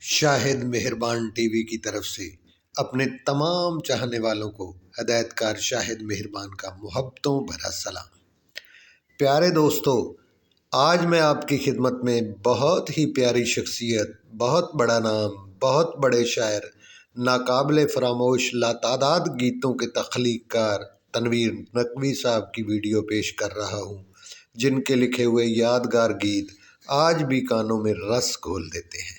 शाहिद मेहरबान टीवी की तरफ से अपने तमाम चाहने वालों को हदायतकार शाहिद मेहरबान का मुहब्बतों भरा सलाम। प्यारे दोस्तों, आज मैं आपकी खिदमत में बहुत ही प्यारी शख्सियत, बहुत बड़ा नाम, बहुत बड़े शायर, नाकाबिले फरामोश लातादाद गीतों के तख्लीक़कार तनवीर नकवी साहब की वीडियो पेश कर रहा हूँ, जिनके लिखे हुए यादगार गीत आज भी कानों में रस घोल देते हैं।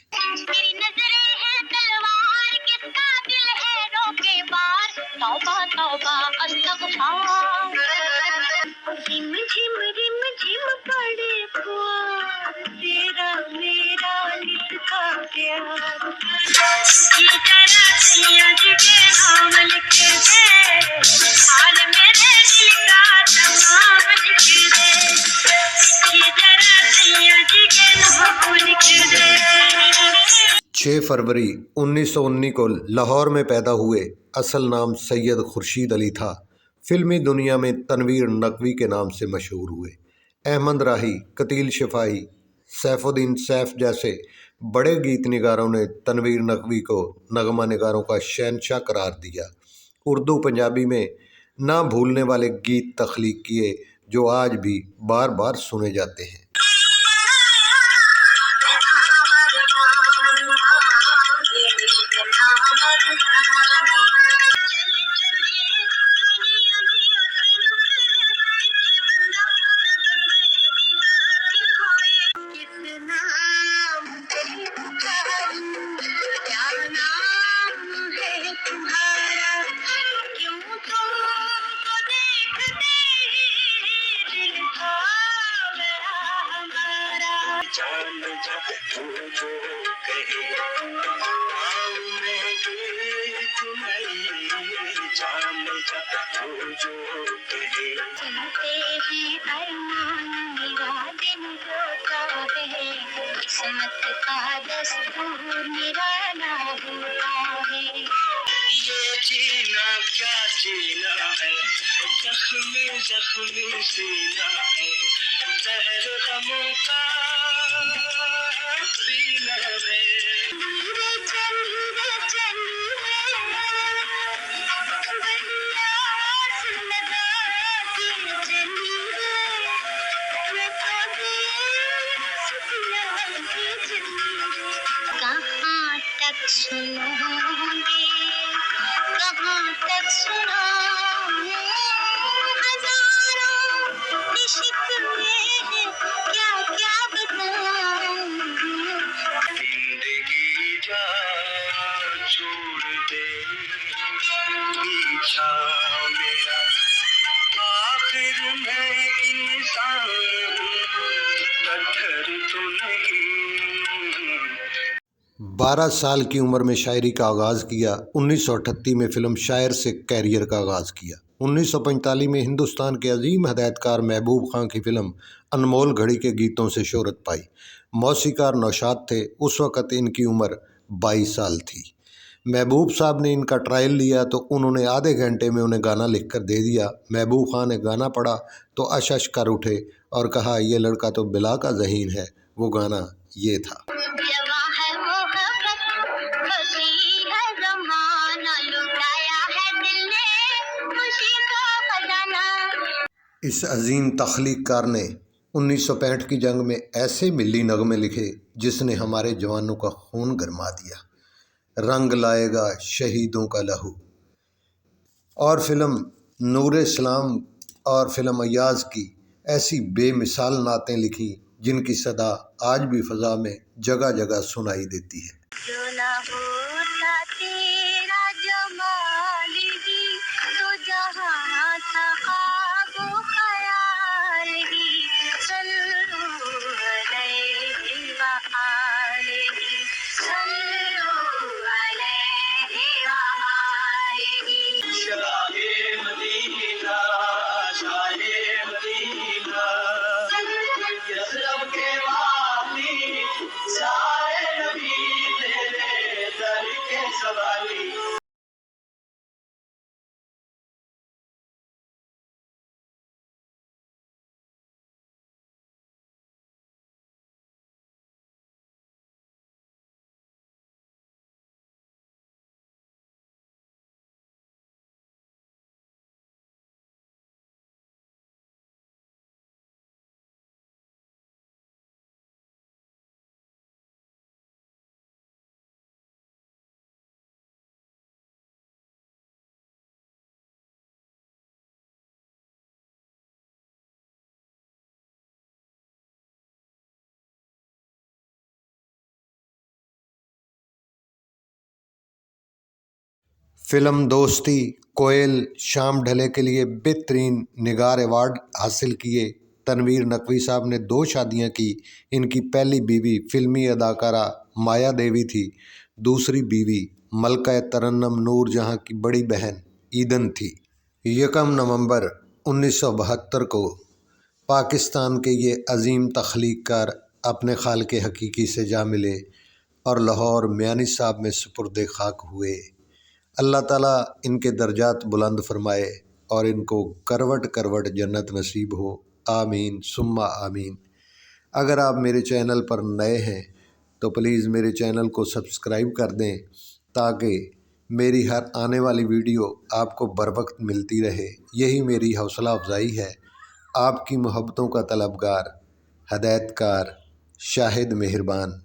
रिम झिम पड़े तेरा मेरा लिखा प्यार नाम लिख दे, हाल मेरे दिल का तमाम लिख दे, नाम लिख दे। 6 फरवरी 1919 को लाहौर में पैदा हुए। असल नाम सैयद खुर्शीद अली था। फिल्मी दुनिया में तनवीर नकवी के नाम से मशहूर हुए। अहमद राही, कतील शिफाई, सैफुद्दीन सैफ जैसे बड़े गीत निगारों ने तनवीर नकवी को नगमा निगारों का शहंशाह करार दिया। उर्दू पंजाबी में ना भूलने वाले गीत तख्लीक किए जो आज भी बार बार सुने जाते हैं। जान जा तू जो कहे नाम में गीत नहीं, जान जा तू जो कहे सुनते हैं अरमान मेरा दिन रोता है, किस्मत का दस्तूर निराला होता है। ये जीना क्या जीना है, जख्मी जख्मी सीना है, जहर गमों का पीना है। कहाँ तक सुनोगे, कहाँ तक सुनोगे, हजारों शिकवे हैं, क्या क्या बताऊं। जिंदगी जा छोड़ दे, पीछा मेरा आखिर में इंसान पत्थर तो नहीं। 12 साल की उम्र में शायरी का आगाज़ किया। 1938 में फ़िल्म शायर से कैरियर का आगाज़ किया। 1945 में हिंदुस्तान के अजीम हदायतकार महबूब खां की फ़िल्म अनमोल घड़ी के गीतों से शोहरत पाई। मौसीकार नौशाद थे। उस वक़्त इनकी उम्र 22 साल थी। महबूब साहब ने इनका ट्रायल लिया तो उन्होंने आधे घंटे में उन्हें गाना लिख कर दे दिया। महबूब खां ने गाना पढ़ा तो अश कर उठे और कहा, ये लड़का तो बिला का ज़हीन है। वो गाना ये था। इस अजीम तख्लीक़कार ने 1965 की जंग में ऐसे मिली नगमे लिखे जिसने हमारे जवानों का खून गरमा दिया। रंग लाएगा शहीदों का लहू और फिल्म नूर इस्लाम और फिल्म अय्याज़ की ऐसी बेमिसाल नातें लिखी जिनकी सदा आज भी फ़ज़ा में जगह जगह सुनाई देती है। फिल्म दोस्ती कोयल शाम ढले के लिए बेहतरीन निगार अवार्ड हासिल किए। तनवीर नकवी साहब ने 2 शादियां की। इनकी पहली बीवी फिल्मी अदाकारा माया देवी थी। दूसरी बीवी मलका तरन्नुम नूरजहां की बड़ी बहन ईदन थी। 1 नवंबर 1972 को पाकिस्तान के ये अजीम तख्लीक़कार अपने खालिक़ हकीकी से जा मिले और लाहौर मियानी साहब में सुपुर्द खाक हुए। अल्लाह ताला इनके दर्जात बुलंद फरमाए और इनको करवट करवट जन्नत नसीब हो। आमीन सुम्मा आमीन। अगर आप मेरे चैनल पर नए हैं तो प्लीज़ मेरे चैनल को सब्सक्राइब कर दें ताकि मेरी हर आने वाली वीडियो आपको बर वक्त मिलती रहे। यही मेरी हौसला अफजाई है। आपकी मोहब्बतों का तलबगार, हदायतकार, शाहिद मेहरबान।